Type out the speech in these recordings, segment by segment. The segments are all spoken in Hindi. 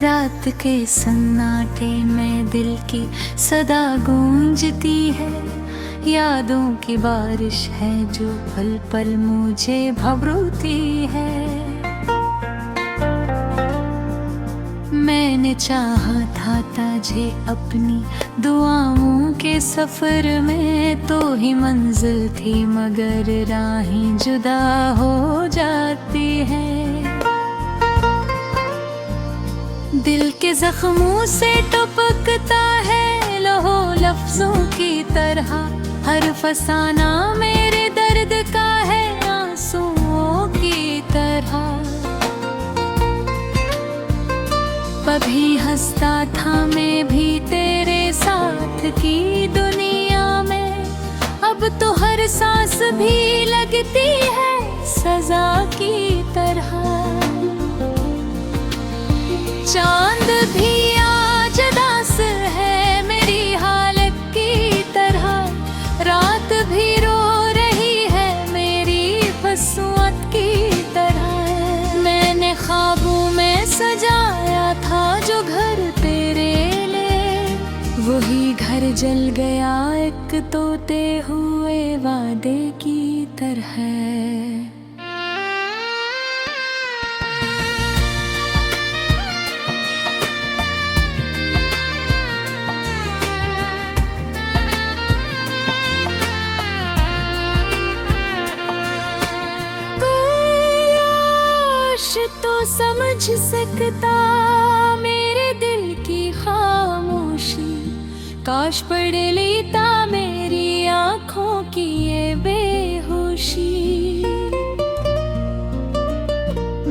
रात के सन्नाटे में दिल की सदा गूंजती है। यादों की बारिश है जो पल पल मुझे भवरोती है। मैंने चाहा था तुझे अपनी दुआओं के सफर में, तो ही मंजिल थी मगर राहें जुदा हो जाती है। दिल के जख्मों से टपकता है लहो लफ्जों की तरह, हर फसाना मेरे दर्द का है आंसुओं की तरह। कभी हंसता था मैं भी तेरे साथ की दुनिया में, अब तो हर सांस भी लगती है सजा की तरह। चांद भी आज दास है मेरी हालत की तरह, रात भी रो रही है मेरी बसुअत की तरह। मैंने ख्वाबों में सजाया था जो घर तेरे लिए, वही घर जल गया एक तोते हुए वादे की तरह। तो समझ सकता मेरे दिल की खामोशी, काश पढ़ लेता मेरी आंखों की ये बेहोशी।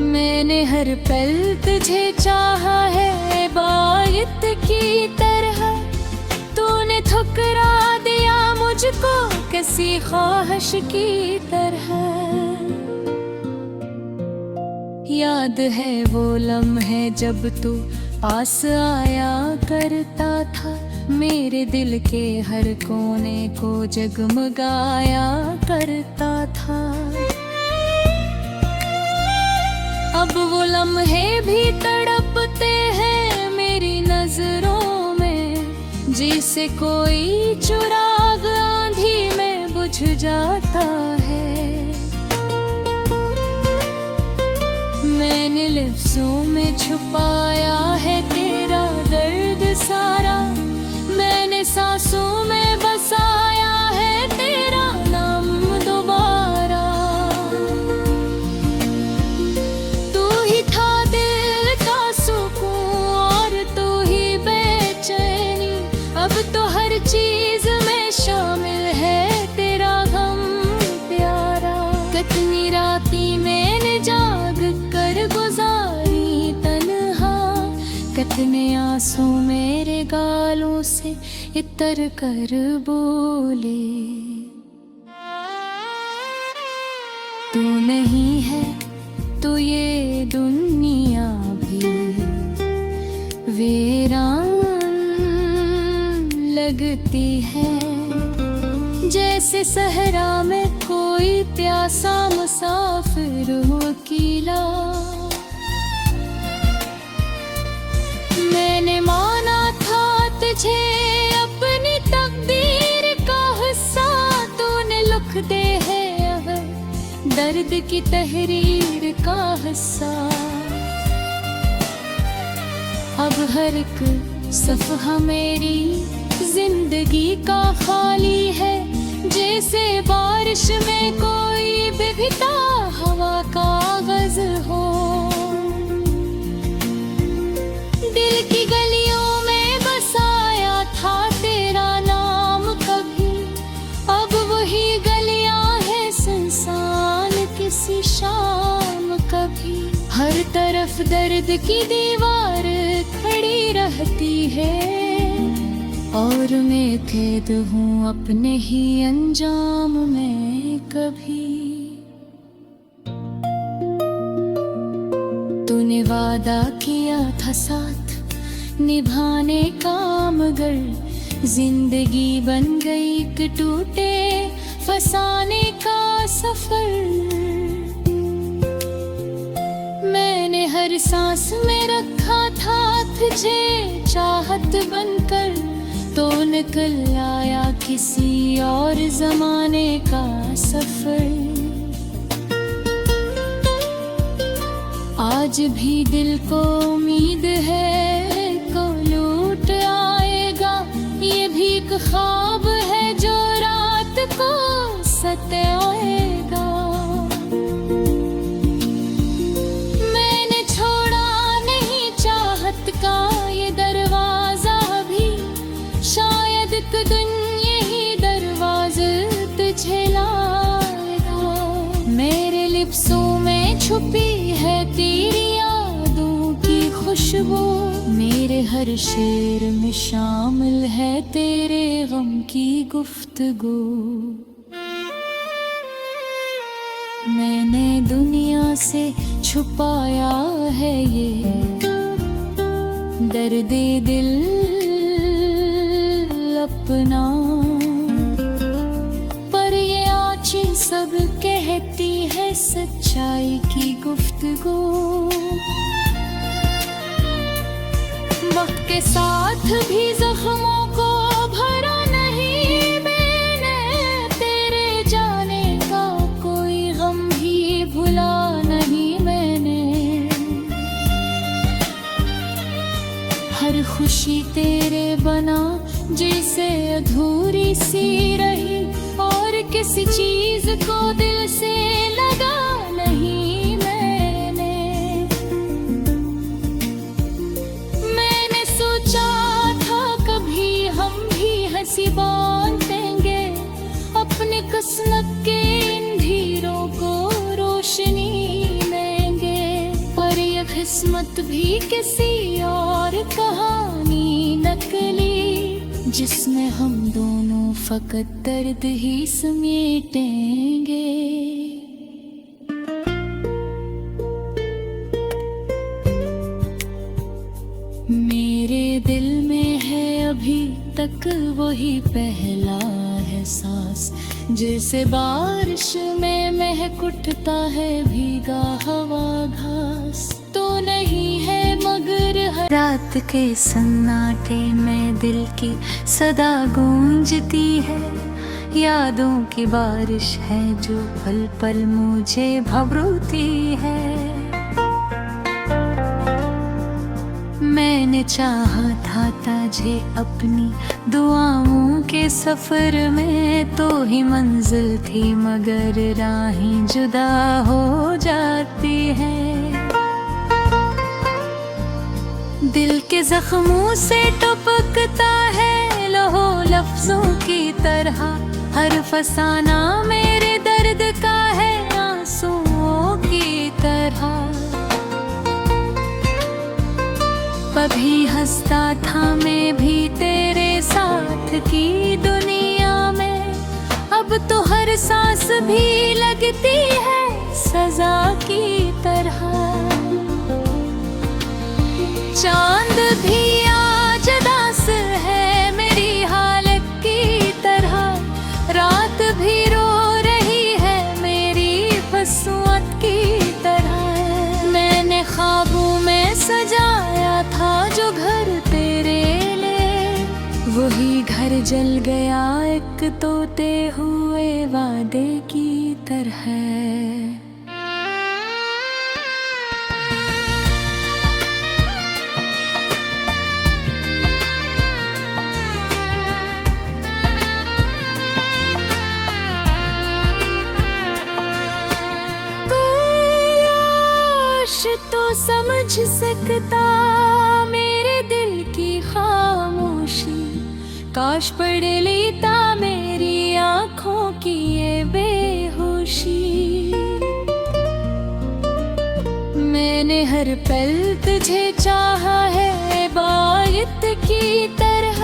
मैंने हर पल तुझे चाहा है बायत की तरह, तूने ठुकरा दिया मुझको किसी ख्वाहिश की तरह। याद है वो लम्हे जब तू पास आया करता था, मेरे दिल के हर कोने को जगमगाया करता था। अब वो लम्हे भी तड़पते हैं मेरी नजरों में, जिसे कोई चिराग आंधी में बुझ जाता है। मैंने लफ्जों में छुपाया है तेरा दर्द सारा, मैंने सांसों में बसाया है तेरा नाम दोबारा। तू ही था दिल का सुकून और तू ही बेचैनी, अब तो हर चीज में शामिल है तेरा गम प्यारा। कितनी राती मैंने जाग कर गुजारी तन्हा, कितने आंसू मेरे गालों से इतर कर बोले। तू नहीं है तो ये दुनिया भी वीरान लगती है, जैसे सहरा में कोई प्यासा मुसाफिर अकेला। मैंने माना था तुझे अपनी तकदीर का हिस्सा, तूने लिख दे है अब दर्द की तहरीर का हिस्सा। अब हर एक सफ़हा मेरी जिंदगी का खाली है, जैसे बारिश में कोई भीगता हवा कागज हो। दिल की गलियों में बसाया था तेरा नाम कभी, अब वही गलियां हैं सुनसान किसी शाम कभी। हर तरफ दर्द की दीवार खड़ी रहती है, और मैं कैद हूँ अपने ही अंजाम में कभी। तूने वादा किया था साथ निभाने का, मगर जिंदगी बन गई एक टूटे फसाने का सफर। मैंने हर सांस में रखा था तुझे चाहत बनकर, तो निकल आया किसी और जमाने का सफर। आज भी दिल को उम्मीद है को लूट आएगा, ये भी एक ख्वाब है जो रात को सताएगा। मैंने छोड़ा नहीं चाहत का ये दरवाजा भी, शायद एक दिन यही दरवाज़ा तुझे लाएगा। मेरे लिप्सों में छुपी है तेरी यादों की खुशबू, मेरे हर शेर में शामिल है तेरे गम की गुफ्तगू। मैंने दुनिया से छुपाया है ये दर्द दिल अपना, पर ये आँखें सब कहती है सच्चाई की गुफ्तगू। वक्त के साथ भी जख्मों को भरा नहीं मैंने, तेरे जाने का कोई गम भी भुला नहीं मैंने। हर खुशी तेरे बना जैसे अधूरी सी रही, और किसी चीज को दिल से लगा नहीं मैंने। मैंने सोचा था कभी हम भी हंसी बांटेंगे, अपनी किस्मत के इन धीरों को रोशनी देंगे, पर ये किस्मत भी किसी और कहानी नकली, जिसमें हम दोनों फकत दर्द ही समेटेंगे। मेरे दिल में है अभी तक वही पहला एहसास, जैसे बारिश में महक उठता है भीगा हवा घास। तो नहीं है मगर रात के सन्नाटे में दिल की सदा गूंजती है, यादों की बारिश है जो पल पल मुझे भवरोती है। मैंने चाहा था तुझे अपनी दुआओं के सफर में, तो ही मंजिल थी मगर राहें जुदा हो जाती है। दिल के जख्मों से टपकता है लहो लफ्जों की तरह, हर फसाना मेरे दर्द का है आंसुओं की तरह। कभी हंसता था मैं भी तेरे साथ की दुनिया में, अब तो हर सांस भी लगती है सजा की तरह। चांद भी आज दास है मेरी हालत की तरह, रात भी रो रही है मेरी फसवत की तरह। मैंने ख्वाबों में सजाया था जो घर तेरे लिए, वही घर जल गया एक तोते हुए वादे की तरह। तो समझ सकता मेरे दिल की खामोशी, काश पढ़ लेता मेरी आँखों की ये बेहोशी। मैंने हर पल तुझे चाहा है बायत की तरह,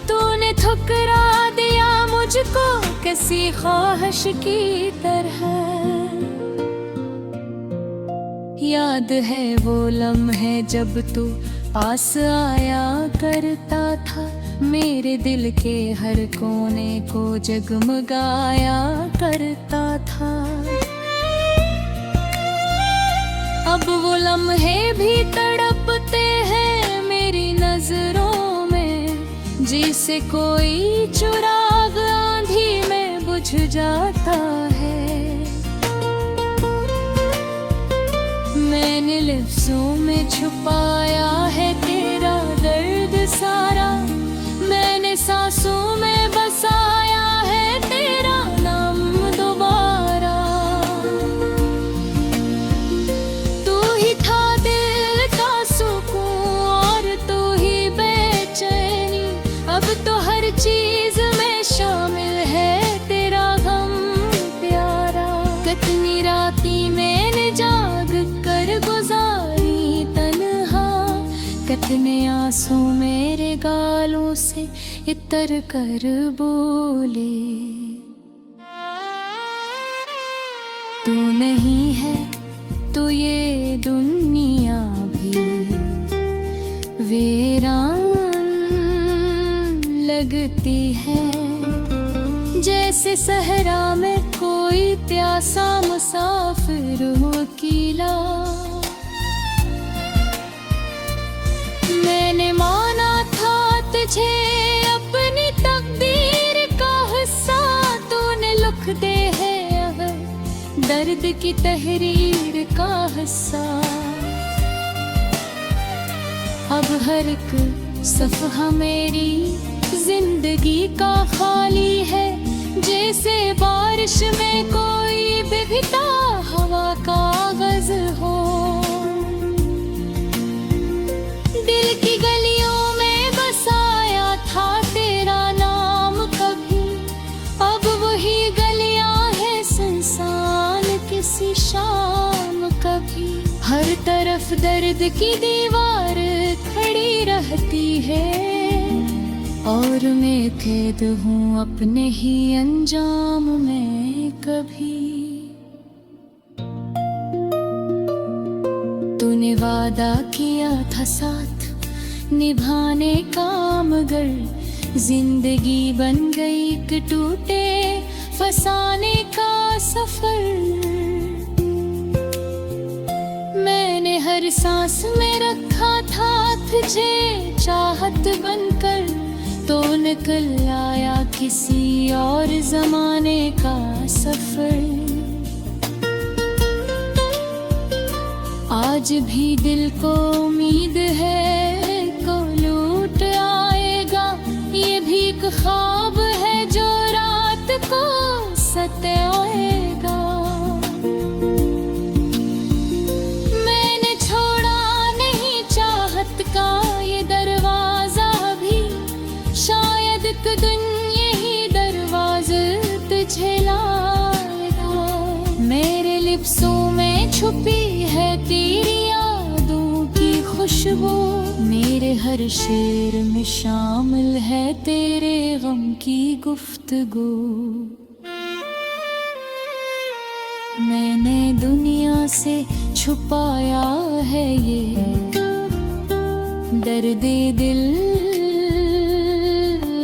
तूने ठुकरा दिया मुझको किसी ख्वाहिश की तरह। याद है वो लम्हे जब तू पास आया करता था, मेरे दिल के हर कोने को जगमगाया करता था। अब वो लम्हे भी तड़पते हैं मेरी नजरों में, जिसे कोई चुराग आंधी में बुझ जाता है। मैंने लफ्जों में छुपाया है तेरा दर्द सारा, मैंने सांसों में बसाया है तेरा नाम दोबारा। तू ही था दिल का सुकून और तू ही बेचैनी, अब तो हर चीज में शामिल है तेरा गम प्यारा। कितनी राती मैंने जाग कर गुजारी तन्हा, कितने आंसू मेरे गालों से इतर कर बोले। तू नहीं है तो ये दुनिया भी वीरान लगती है, जैसे सहरा में कोई प्यासा मुसाफिर हो अकेला। मैंने माना था तुझे अपनी तकदीर का हिस्सा, तूने लिख दे है अब दर्द की तहरीर का हिस्सा। अब हर एक सफ़हा मेरी जिंदगी का खाली है, जैसे बारिश में कोई भीगता हवा कागज हो। दिल की गलियों में बसाया था तेरा नाम कभी, अब वही गलियां हैं सुनसान किसी शाम कभी। हर तरफ दर्द की दीवार खड़ी रहती है, और मैं कैद हूँ अपने ही अंजाम में कभी। तूने वादा किया था साथ निभाने का, मगर जिंदगी बन गई एक टूटे फसाने का सफर। मैंने हर सांस में रखा था तुझे चाहत बनकर, तो निकल आया किसी और जमाने का सफर। आज भी दिल को उम्मीद है को लूट आएगा, ये भी एक ख्वाब है जो रात को सताएगा। मैंने छोड़ा नहीं चाहत का ये दरवाजा भी, शायद एक दिन यही दरवाज़ा तुझे लाएगा। मेरे लिप्सों में छुपी है तेरी यादों की खुशबू, मेरे हर शेर में शामिल है तेरे गम की गुफ्तगू। मैंने दुनिया से छुपाया है ये दर्द दिल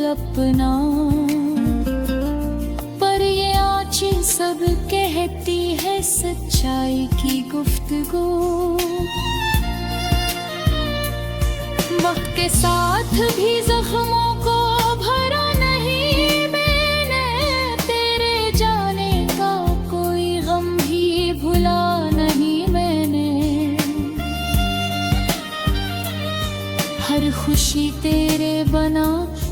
अपना, पर ये आँखें सब कहती है सच्चाई की गुफ्तगू। वक्त के साथ भी जख्मों को भरा नहीं मैंने, तेरे जाने का कोई गम भी भुला नहीं मैंने। हर खुशी तेरे बना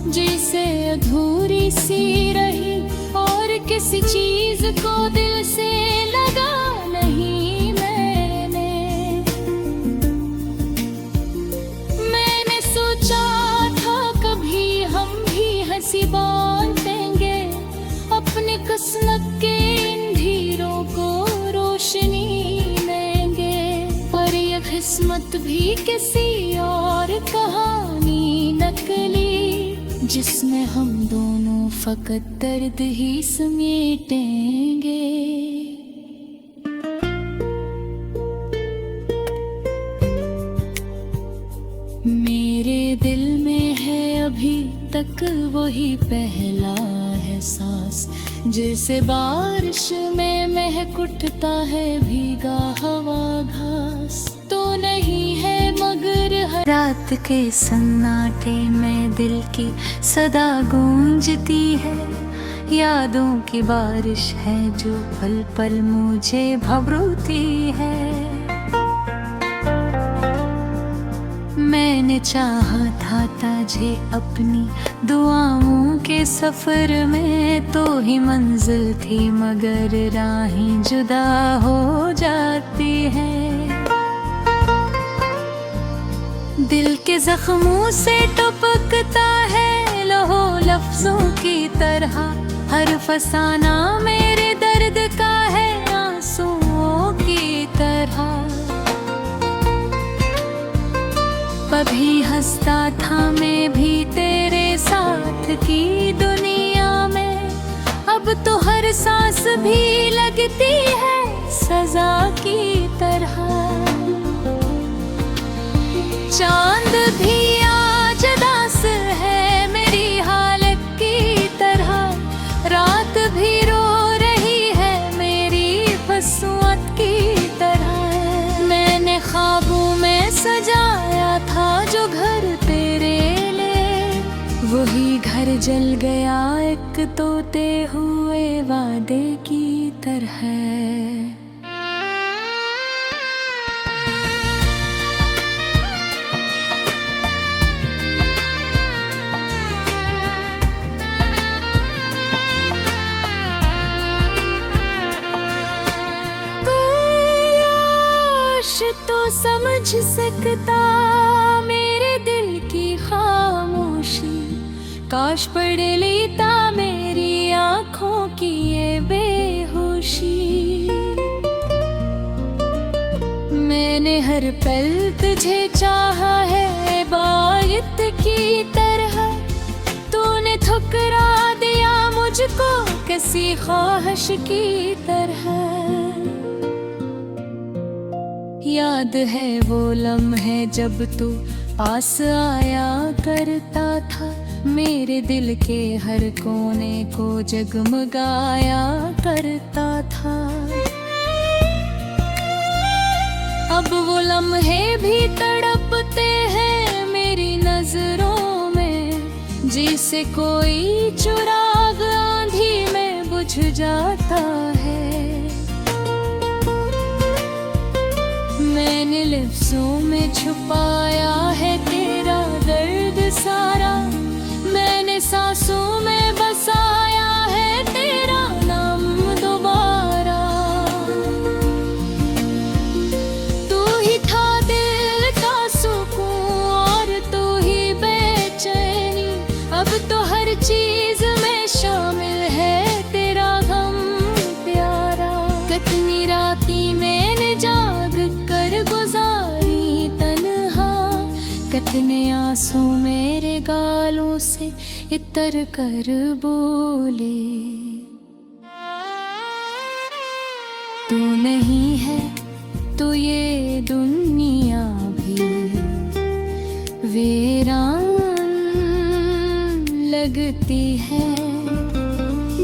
जैसे अधूरी सी रही, और किसी चीज को दिल से लगा नहीं मैंने। मैंने सोचा था कभी हम भी हंसी बांटेंगे, अपनी किस्मत के इन धीरों को रोशनी देंगे, पर ये किस्मत भी किसी और कहानी नकली, जिसमें हम दोनों फकत दर्द ही समेटेंगे। मेरे दिल में है अभी तक वही पहला एहसास, जैसे बारिश में महक उठता है भीगा हवा घास। तो नहीं है मगर हर रात के सन्नाटे में दिल की सदा गूंजती है। यादों की बारिश है जो पल पल मुझे भवरोती है। मैंने चाहा था तुझे अपनी दुआओं के सफर में, तो ही मंजिल थी मगर राहें जुदा हो जाती हैं। दिल के जख्मों से टपकता है लहो लफ्जों की तरह, हर फसाना मेरे दर्द का है आंसुओं की तरह। कभी हंसता था मैं भी तेरे साथ की दुनिया में, अब तो हर सांस भी लगती है सजा की तरह। चांद भी आज दास है मेरी हालत की तरह, रात भी रो रही है मेरी फसवत की तरह। मैंने ख्वाबों में सजाया था जो घर तेरे लिए, वही घर जल गया एक तोते हुए वादे की तरह। तो समझ सकता मेरे दिल की खामोशी, काश पढ़ लेता मेरी आँखों की ये बेहोशी। मैंने हर पल तुझे चाहा है बायत की तरह, तूने ठुकरा दिया मुझको किसी ख्वाहिश की तरह। याद है वो लम्हे जब तू पास आया करता था, मेरे दिल के हर कोने को जगमगाया करता था। अब वो लम्हे भी तड़पते हैं मेरी नजरों में, जिसे कोई चिराग आंधी में बुझ जाता है। मैंने लफ्जों में छुपाया है तेरा दर्द सारा, मैंने सांसों में बसाया है तेरा नाम दोबारा। तू ही था दिल का सुकून और तू ही बेचैनी, अब तो हर चीज में शामिल है तेरा गम प्यारा। कितनी राती मैंने जाग कर गुजारी तन्हा, कितने आंसू मेरे गालों से इतर कर बोले। तू नहीं है तो ये दुनिया भी वीरान लगती है,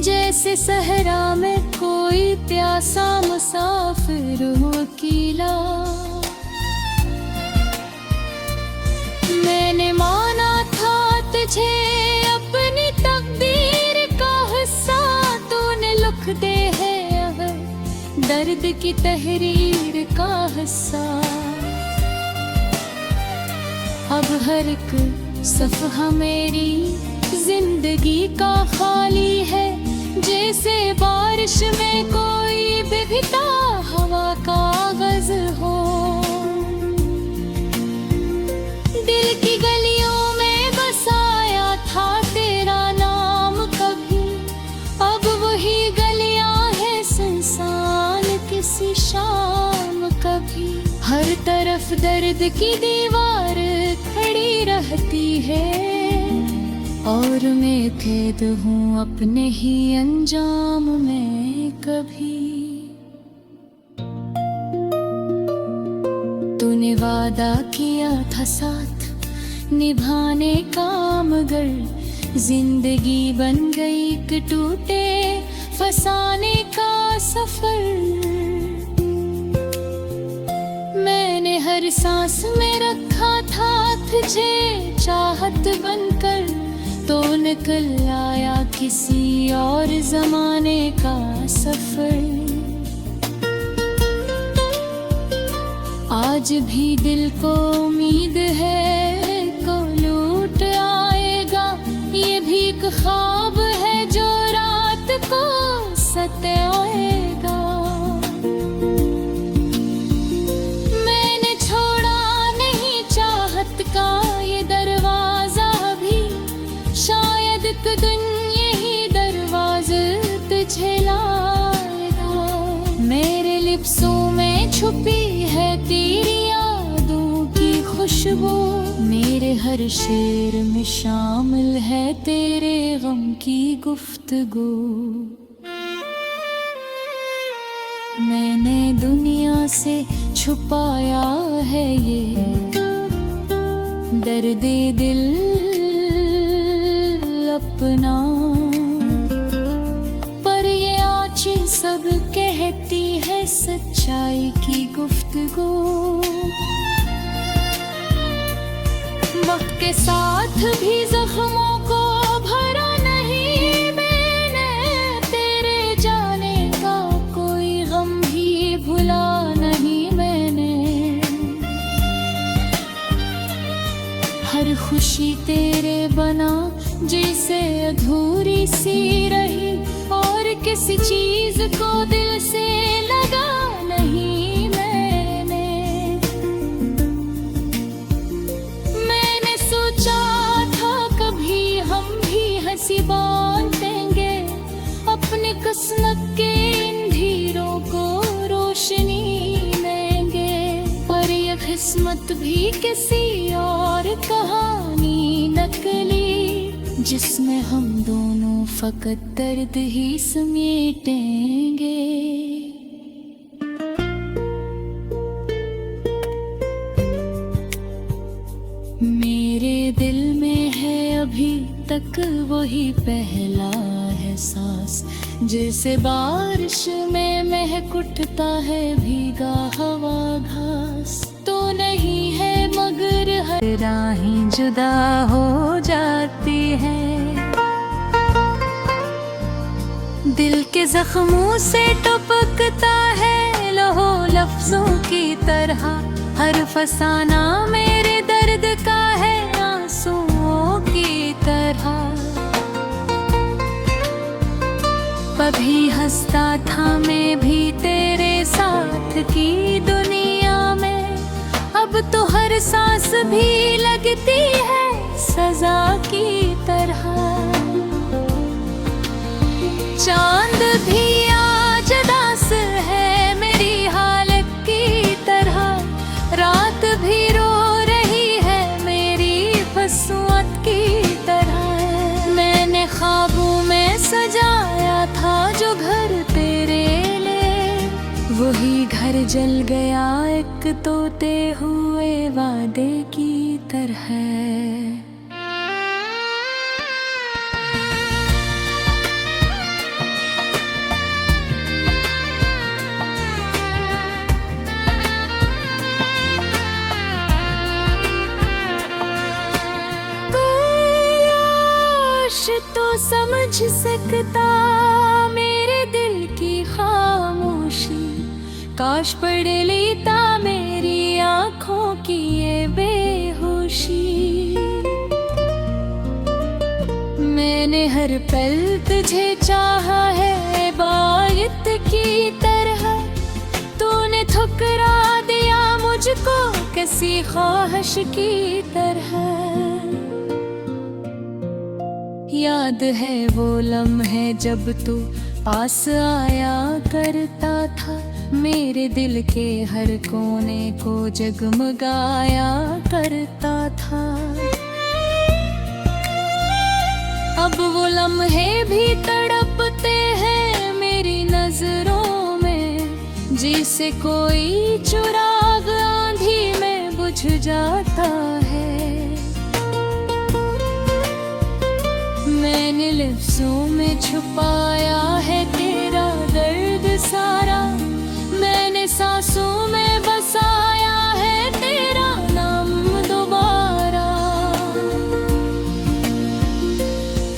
जैसे सहरा में कोई प्यासा मुसाफिर अकेला। मैंने माना था तुझे अपनी तकदीर का हिस्सा, तूने लिख दे है अब दर्द की तहरीर का हिस्सा। अब हर एक सफ़हा मेरी जिंदगी का खाली है, जैसे बारिश में कोई भीगता हवा कागज हो। दिल की गलियों में बसाया था तेरा नाम कभी, अब वही गलियां हैं सुनसान किसी शाम कभी। हर तरफ दर्द की दीवार खड़ी रहती है, और मैं कैद हूँ अपने ही अंजाम में कभी। तूने वादा किया था साथ निभाने का, मगर जिंदगी बन गई एक टूटे फसाने का सफर। मैंने हर सांस में रखा था तुझे चाहत बनकर, तो निकल आया किसी और जमाने का सफर। आज भी दिल को उम्मीद है को लूट आएगा, ये भी एक ख्वाब है जो रात को सताएगा। मैंने छोड़ा नहीं चाहत का ये दरवाजा भी, शायद एक दिन यही दरवाज़ा तुझे लाएगा। मेरे लिप्सों में छुपी है तेरी यादों की खुशबू, मेरे हर शेर में शामिल है तेरे गम की गुफ्तगू। मैंने दुनिया से छुपाया है ये दर्द दिल अपना, पर ये आँखें सब कहती है सच्चाई की गुफ्तगू। वक्त के साथ भी जख्मों को भरा नहीं मैंने, तेरे जाने का कोई गम भी भुला नहीं मैंने। हर खुशी तेरे बना जैसे अधूरी सी रही, और किसी चीज को दिल से लगा नहीं मैंने। मैंने सोचा था कभी हम भी हंसी बांटेंगे, अपनी किस्मत के इन धीरों को रोशनी देंगे, पर ये किस्मत भी किसी और कहानी नकली, जिसमें हम दोनों फकत दर्द ही समेटेंगे। मेरे दिल में है अभी तक वही पहला एहसास, जैसे बारिश में महक उठता है भीगा हवा घास। तो नहीं है मगर हर राहें जुदा हो जाती है, दिल के जख्मों से टपकता है लहो लफ्जों की तरह, हर फसाना मेरे दर्द का है आंसुओं की तरह। कभी हंसता था मैं भी तेरे साथ की दुनिया में, अब तो हर सांस भी लगती है सजा की तरह। चांद भी आज दास है मेरी हालत की तरह, रात भी रो रही है मेरी फसवत की तरह। मैंने ख्वाबों में सजाया था जो घर तेरे लिए, वही घर जल गया एक तोते हुए वादे की तरह। तो समझ सकता मेरे दिल की खामोशी, काश पढ़ लेता मेरी आँखों की ये बेहोशी। मैंने हर पल तुझे चाहा है बायत की तरह, तूने ठुकरा दिया मुझको किसी ख्वाहिश की तरह। याद है वो लम्हे जब तू पास आया करता था, मेरे दिल के हर कोने को जगमगाया करता था। अब वो लम्हे भी तड़पते हैं मेरी नजरों में, जिसे कोई चुराग आंधी में बुझ जाता है। लफ्जों में छुपाया है तेरा दर्द सारा, मैंने सांसों में बसाया है तेरा नाम दोबारा।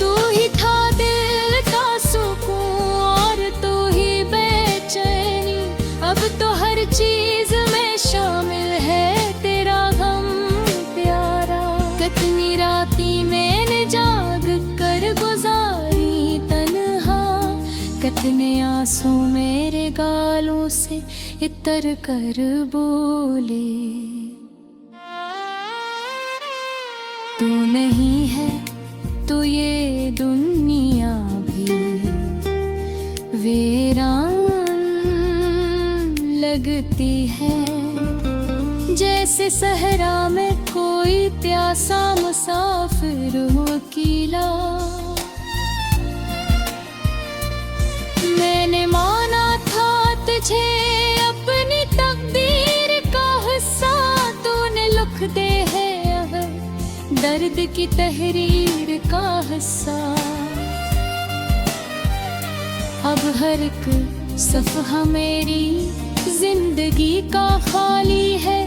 तू ही था दिल का सुकून और तू ही बेचैनी, अब तो हर चीज में शामिल है तेरा गम प्यारा। कितनी राती मैंने जाग कर गुजारी तन्हा, कितने आंसू मेरे गालों से इतर कर बोले। तू नहीं है तो ये दुनिया भी वीरान लगती है, जैसे सहरा में कोई प्यासा मुसाफिर हो अकेला। मैंने माना था तुझे अपनी तकदीर का हिस्सा, तूने लिख दे है अब दर्द की तहरीर का हिस्सा। अब हर एक सफ़हा मेरी जिंदगी का खाली है,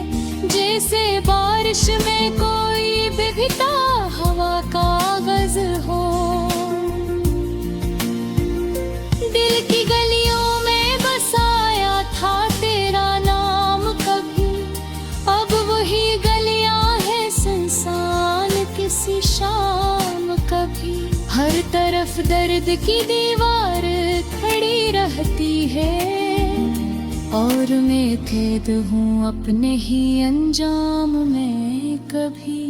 जैसे बारिश में कोई भीगता हवा कागज हो। दिल की गलियों में बसाया था तेरा नाम कभी, अब वही गलियां हैं सुनसान किसी शाम कभी। हर तरफ दर्द की दीवार खड़ी रहती है, और मैं कैद हूँ अपने ही अंजाम में कभी।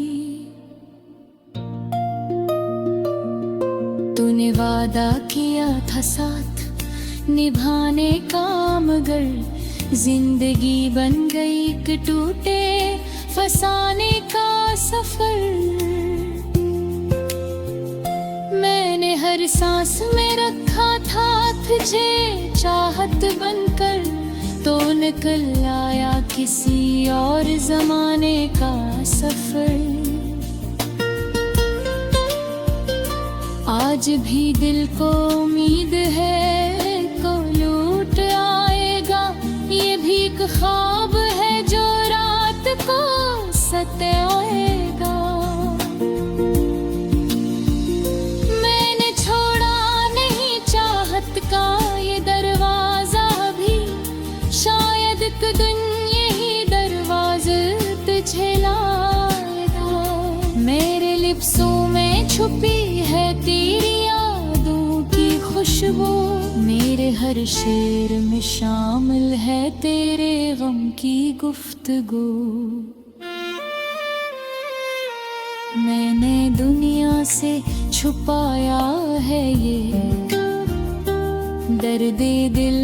तूने वादा किया था साथ निभाने का, मगर जिंदगी बन गई एक टूटे फसाने का सफर। मैंने हर सांस में रखा था तुझे चाहत बनकर, तो निकल आया किसी और जमाने का सफर। आज भी दिल को उम्मीद है को लूट आएगा, ये भी एक ख्वाब है जो रात को सताएगा। मैंने छोड़ा नहीं चाहत का ये दरवाजा भी, शायद एक दिन यही दरवाज़ा तुझे लाएगा। मेरे लिप्सों में छुपी है तेरी यादों की खुशबू, मेरे हर शेर में शामिल है तेरे गम की गुफ्तगू। मैंने दुनिया से छुपाया है ये दर्द दिल